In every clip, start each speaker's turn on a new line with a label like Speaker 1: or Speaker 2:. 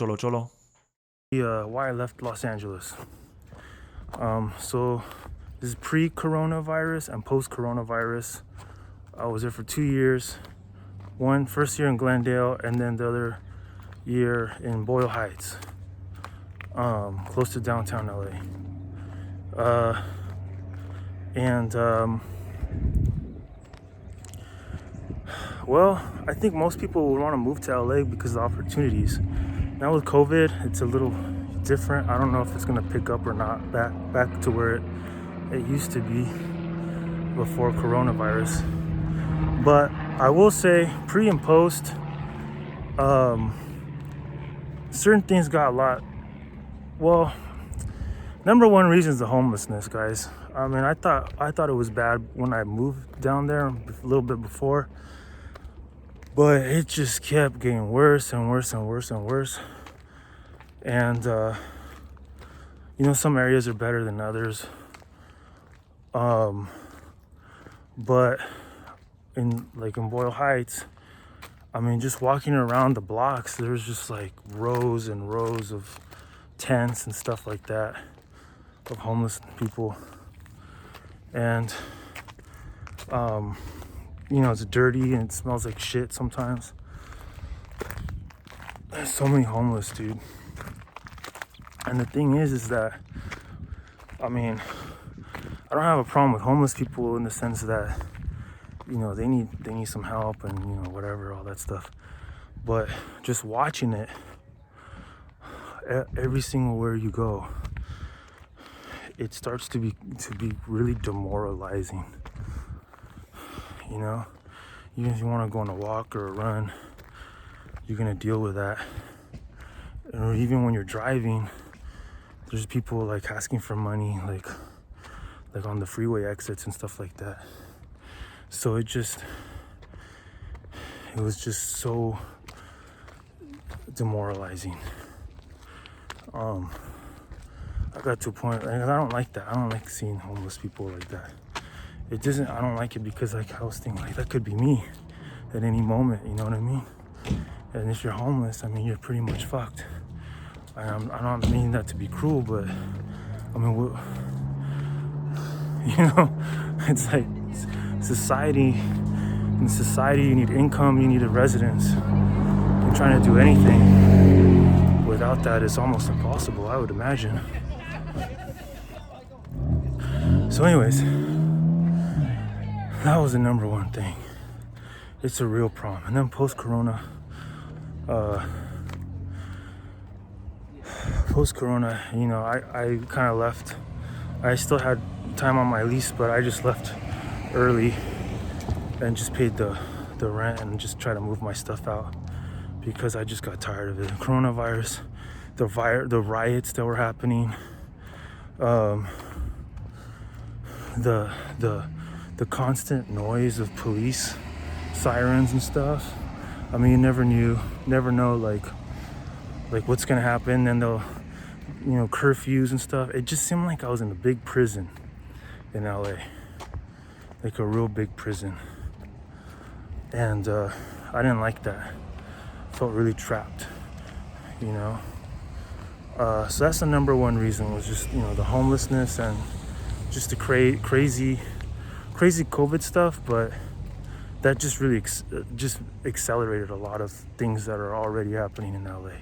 Speaker 1: Cholo Cholo.
Speaker 2: Why I left Los Angeles. So this is pre-coronavirus and post-coronavirus. I was there for 2 years. First year in Glendale, and then the other year in Boyle Heights, close to downtown LA. Well, I think most people would want to move to LA because of the opportunities. Now with COVID, it's a little different. I don't know if it's gonna pick up or not back to where it used to be before coronavirus. But I will say, pre and post, certain things got a lot. Well, number one reason is the homelessness, guys. I mean, I thought it was bad when I moved down there a little bit before, but it just kept getting worse and worse and worse and worse. And some areas are better than others. But in Boyle Heights, I mean, just walking around the blocks, there's just like rows and rows of tents and stuff like that of homeless people. And it's dirty and it smells like shit sometimes. There's so many homeless, dude. And the thing is that, I mean, I don't have a problem with homeless people in the sense that, they need some help and, whatever, all that stuff. But just watching it, every single where you go, it starts to be really demoralizing. Even if you want to go on a walk or a run, you're gonna deal with that. Or even when you're driving, there's people like asking for money, like on the freeway exits and stuff like that. So it was just so demoralizing. I got to a point, and I don't like that. I don't like seeing homeless people like that. I don't like it because I was thinking that could be me at any moment, you know what I mean? And if you're homeless, I mean, you're pretty much fucked. I don't mean that to be cruel, but I mean, it's like society. In society, you need income, you need a residence. You're trying to do anything without that is almost impossible, I would imagine. So anyways, that was the number one thing. It's a real problem. And then post-corona, I kind of left. I still had time on my lease, but I just left early and just paid the rent and just try to move my stuff out because I just got tired of it. Coronavirus, the riots that were happening, the constant noise of police sirens and stuff. I mean, you never know like what's gonna happen, and they'll curfews and stuff. It just seemed like I was in a big prison in LA, like a real big prison. And I didn't like that. Felt really trapped, So that's the number one reason, was just the homelessness and just the crazy COVID stuff. But that just really just accelerated a lot of things that are already happening in LA.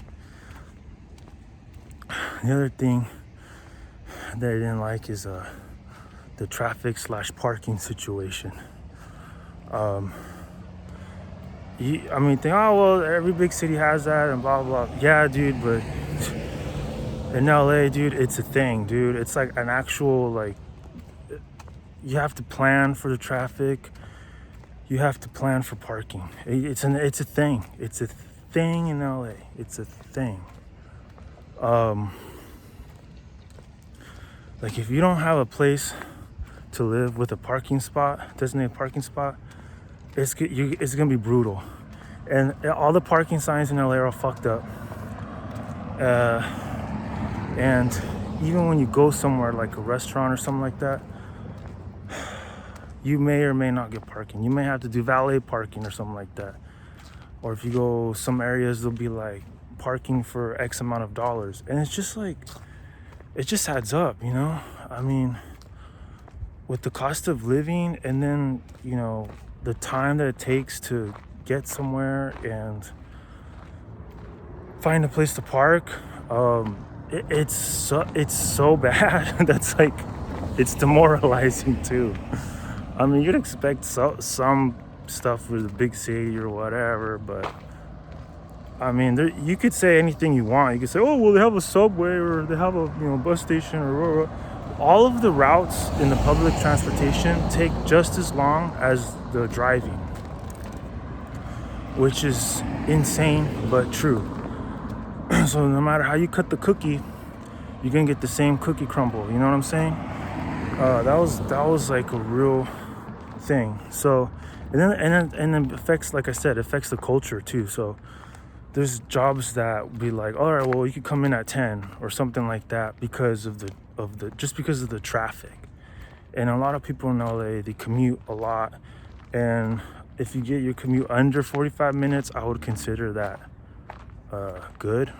Speaker 2: The other thing that I didn't like is the traffic / parking situation. Every big city has that and blah, blah, blah. Yeah, dude, but in LA, dude, it's a thing, dude. It's like an actual, you have to plan for the traffic. You have to plan for parking. It's a thing. It's a thing in LA. It's a thing. If you don't have a place to live with a designated parking spot, it's gonna be brutal. And all the parking signs in LA are all fucked up. And even when you go somewhere like a restaurant or something like that, you may or may not get parking. You may have to do valet parking or something like that. Or if you go some areas, they'll be like parking for X amount of dollars. And it's just like, it just adds up, you know? I mean, with the cost of living and then, you know, the time that it takes to get somewhere and find a place to park, it's so bad. That's like, it's demoralizing too. I mean, you'd expect some stuff with a big city or whatever, but I mean, you could say anything you want. You could say, oh, well, they have a subway or they have a bus station or all of the routes in the public transportation take just as long as the driving, which is insane but true. So no matter how you cut the cookie, you're gonna get the same cookie crumble. You know what I'm saying? That was like a real thing. So and then it affects, like I said, it affects the culture too. So there's jobs that be like, all right, well, you could come in at 10 or something like that because of the traffic. And a lot of people in LA, they commute a lot, and if you get your commute under 45 minutes, I would consider that good.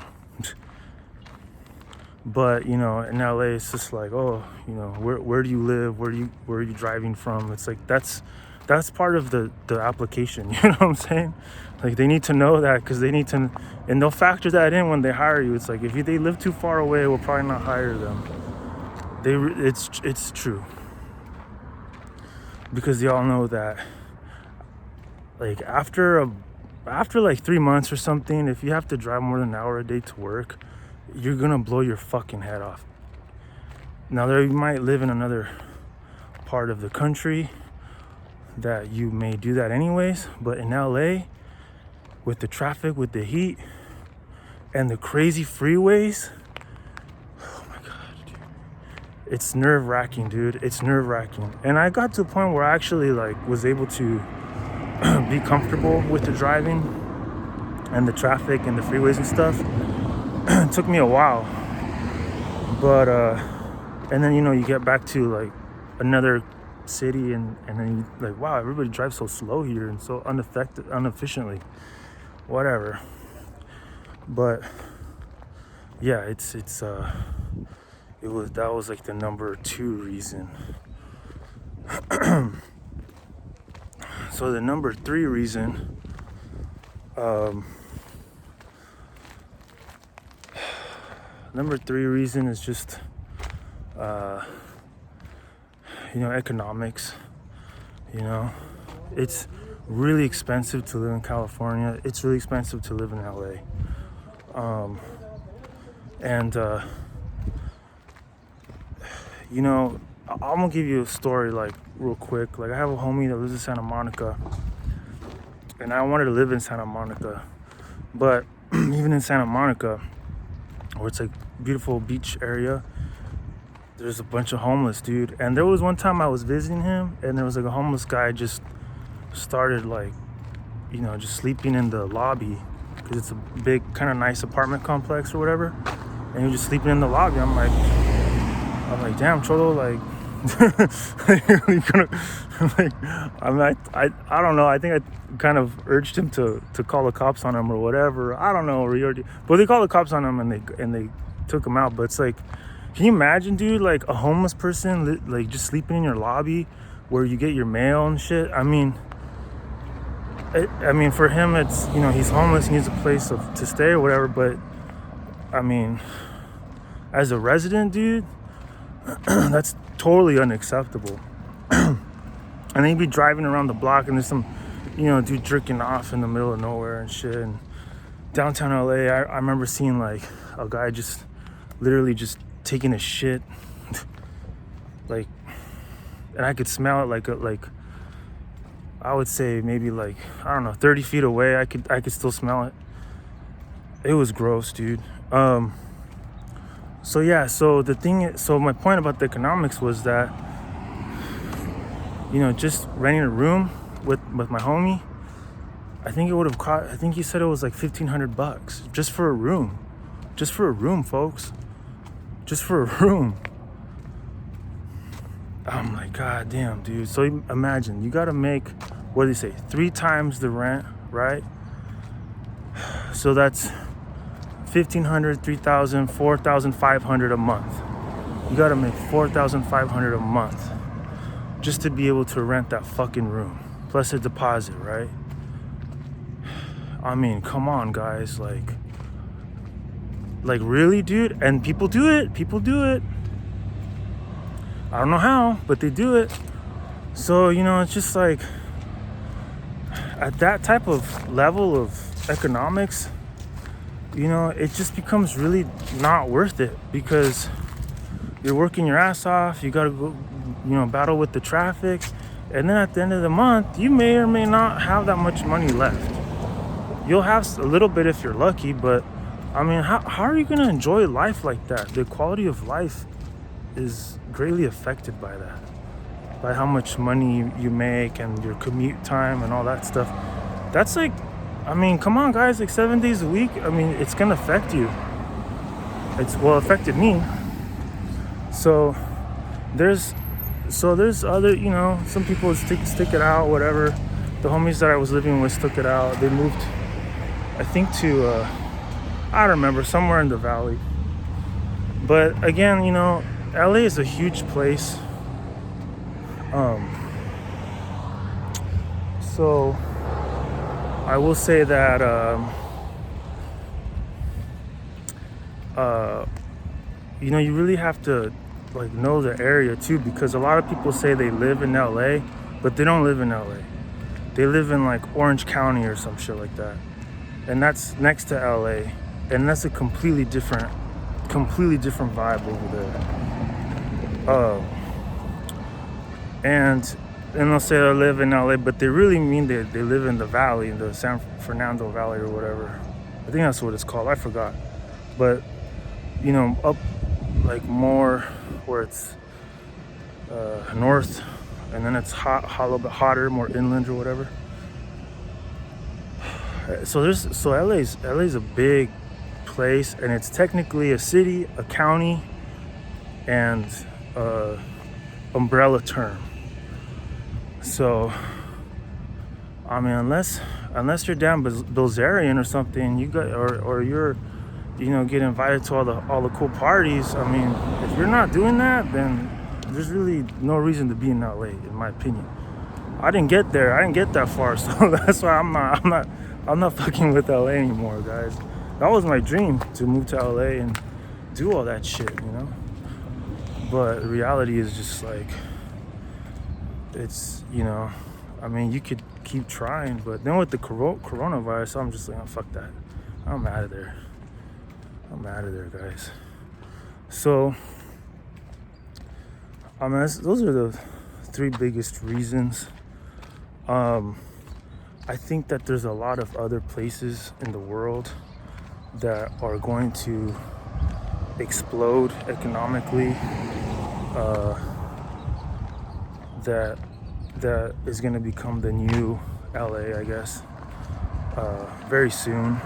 Speaker 2: But in LA, it's just like, oh, where do you live? Where are you driving from? It's like that's part of the application. You know what I'm saying? Like, they need to know that, because they need to, and they'll factor that in when they hire you. It's like, if they live too far away, we'll probably not hire them. It's true, because they all know that, like, after like 3 months or something, if you have to drive more than an hour a day to work, you're gonna blow your fucking head off. Now, you might live in another part of the country that you may do that anyways, but in LA, with the traffic, with the heat, and the crazy freeways, oh my god, dude, it's nerve-wracking, dude. It's nerve-wracking. And I got to a point where I actually was able to be comfortable with the driving and the traffic and the freeways and stuff. It took me a while, but and then you get back to another city, and then you wow, everybody drives so slow here and so inefficiently, whatever. But yeah, that was like the number 2 reason. So the number 3 reason, is just economics. It's really expensive to live in California. It's really expensive to live in LA. I'm gonna give you a story real quick. I have a homie that lives in Santa Monica, and I wanted to live in Santa Monica, but even in Santa Monica, where it's beautiful beach area, there's a bunch of homeless, dude. And there was one time I was visiting him, and there was a homeless guy just started just sleeping in the lobby, because it's a big kind of nice apartment complex or whatever, and he was just sleeping in the lobby. I'm like, damn, Cholo, really gonna, I don't know. I think I kind of urged him to call the cops on him or whatever. I don't know. But they called the cops on him, and they took him out. But it's can you imagine, dude, a homeless person just sleeping in your lobby where you get your mail and shit? I mean, for him, it's, he's homeless, he needs a place to stay or whatever. But I mean, as a resident, dude, that's totally unacceptable. And then you'd be driving around the block, and there's some, dude jerking off in the middle of nowhere and shit. And downtown LA, I remember seeing a guy just literally just taking a shit, and I could smell it I would say maybe I don't know, 30 feet away. I could still smell it. It was gross, dude. So yeah, so my point about the economics was that, just renting a room with my homie, I think it would have cost, I think he said it was $1,500 just for a room. Just for a room, folks. Just for a room. I'm like, god damn, dude. So imagine, you gotta make, what do they say, 3 times the rent, right? So that's $1,500, $3,000, $4,500 a month. You gotta make $4,500 a month just to be able to rent that fucking room, plus a deposit, right? I mean, come on, guys, like really, dude? And people do it. I don't know how, but they do it. So, it's just like, at that type of level of economics, it just becomes really not worth it, because you're working your ass off. You gotta go, battle with the traffic. And then at the end of the month, you may or may not have that much money left. You'll have a little bit if you're lucky, but I mean, how are you going to enjoy life like that? The quality of life is greatly affected by that, by how much money you make and your commute time and all that stuff. That's like, I mean, come on, guys, like 7 days a week. I mean, it's going to affect you. Affected me. So there's other, some people stick it out, whatever. The homies that I was living with stuck it out. They moved, I think, to I don't remember, somewhere in the valley. But again, LA is a huge place. So I will say that you really have to know the area too, because a lot of people say they live in LA, but they don't live in LA. They live in Orange County or some shit like that. And that's next to LA. And that's a completely different vibe over there. And they'll say they live in LA, but they really mean they live in the valley, in the San Fernando Valley or whatever. I think that's what it's called. I forgot. But, up more where it's north, and then it's hot, a little bit hotter, more inland or whatever. So LA's a big place, and it's technically a city, a county, and umbrella term. So I mean, unless you're down Bilzerian or something, or you're get invited to all the cool parties. I mean, if you're not doing that, then there's really no reason to be in LA, in my opinion. I didn't get there. I didn't get that far, so that's why I'm not fucking with LA anymore, guys. That was my dream, to move to LA and do all that shit, But reality is just it's, I mean, you could keep trying, but then with the coronavirus, I'm just like, oh, fuck that. I'm out of there, guys. So, I mean, those are the three biggest reasons. I think that there's a lot of other places in the world that are going to explode economically, that is going to become the new LA, I guess, very soon.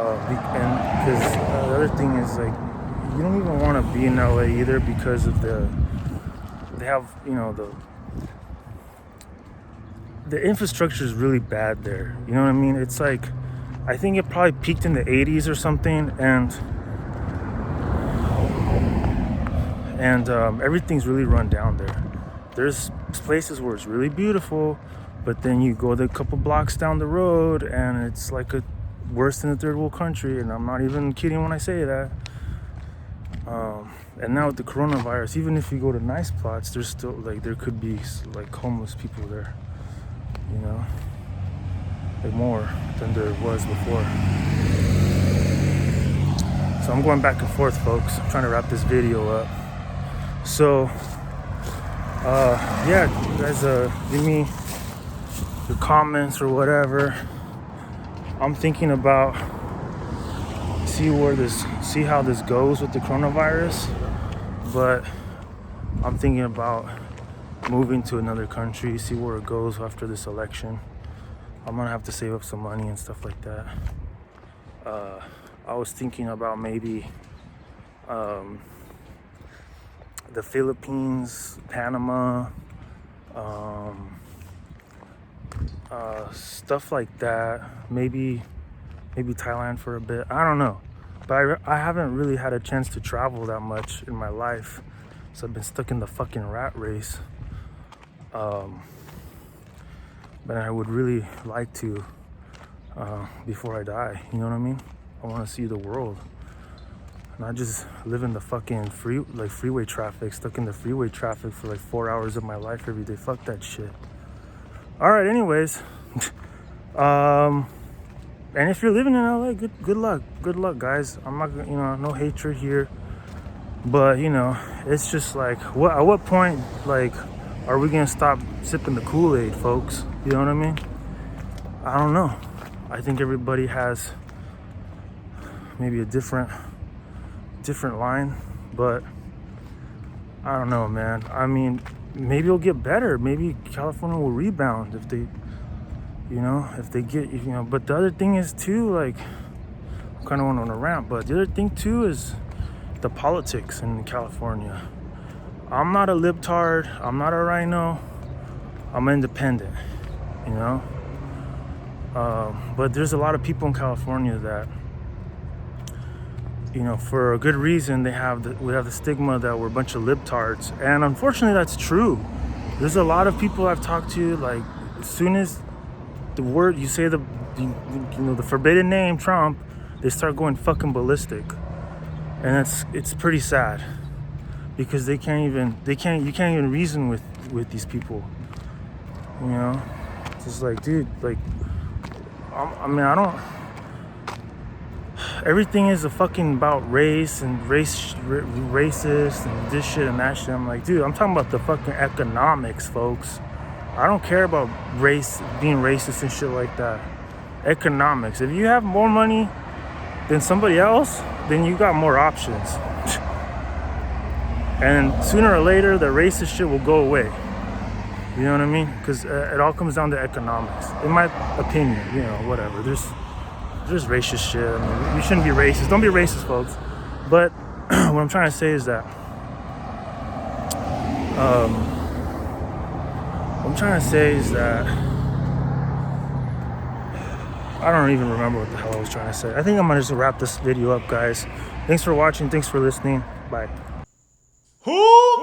Speaker 2: And because the other thing is, you don't even want to be in LA either, because of they have, the infrastructure is really bad there. You know what I mean? It's I think it probably peaked in the 80s or something, and everything's really run down there. There's places where it's really beautiful, but then you go a couple blocks down the road and it's worse than a third world country, and I'm not even kidding when I say that. And now with the coronavirus, even if you go to nice plots, there's still there could be homeless people there, more than there was before. So I'm going back and forth, folks. I'm trying to wrap this video up. So yeah, you guys give me your comments or whatever. I'm thinking about see how this goes with the coronavirus, but I'm thinking about moving to another country, see where it goes after this election. I'm gonna have to save up some money and stuff like that. I was thinking about maybe the Philippines, Panama, stuff like that. Maybe maybe Thailand for a bit. I don't know. But I haven't really had a chance to travel that much in my life. So I've been stuck in the fucking rat race. But I would really like to before I die. You know what I mean? I want to see the world. Not just live in the fucking freeway traffic, stuck in the freeway traffic for like 4 hours of my life every day. Fuck that shit. All right, anyways. And if you're living in LA, good luck. Good luck, guys. I'm not, no hatred here. But, it's just like, at what point, like, are we gonna stop sipping the Kool-Aid, folks? You know what I mean? I don't know. I think everybody has maybe a different line, but I don't know, man. I mean, maybe it'll get better. Maybe California will rebound if they get, but the other thing is too, like, I kind of went on a rant, but the other thing too is the politics in California. I'm not a libtard. I'm not a rhino. I'm independent, but there's a lot of people in California that, for a good reason, we have the stigma that we're a bunch of libtards. And unfortunately, that's true. There's a lot of people I've talked to, like, as soon as the word, you say the forbidden name, Trump, they start going fucking ballistic. And it's pretty sad. Because you can't even reason with these people. It's just like, dude, like, I don't, everything is about race and racist and this shit and that shit. I'm like, dude, I'm talking about the fucking economics, folks. I don't care about race, being racist and shit like that. Economics. If you have more money than somebody else, then you got more options. And sooner or later, the racist shit will go away. You know what I mean? Because it all comes down to economics. In my opinion, whatever. There's racist shit. I mean, we shouldn't be racist. Don't be racist, folks. But what I'm trying to say is that I don't even remember what the hell I was trying to say. I think I'm gonna just wrap this video up, guys. Thanks for watching. Thanks for listening. Bye.
Speaker 1: Who?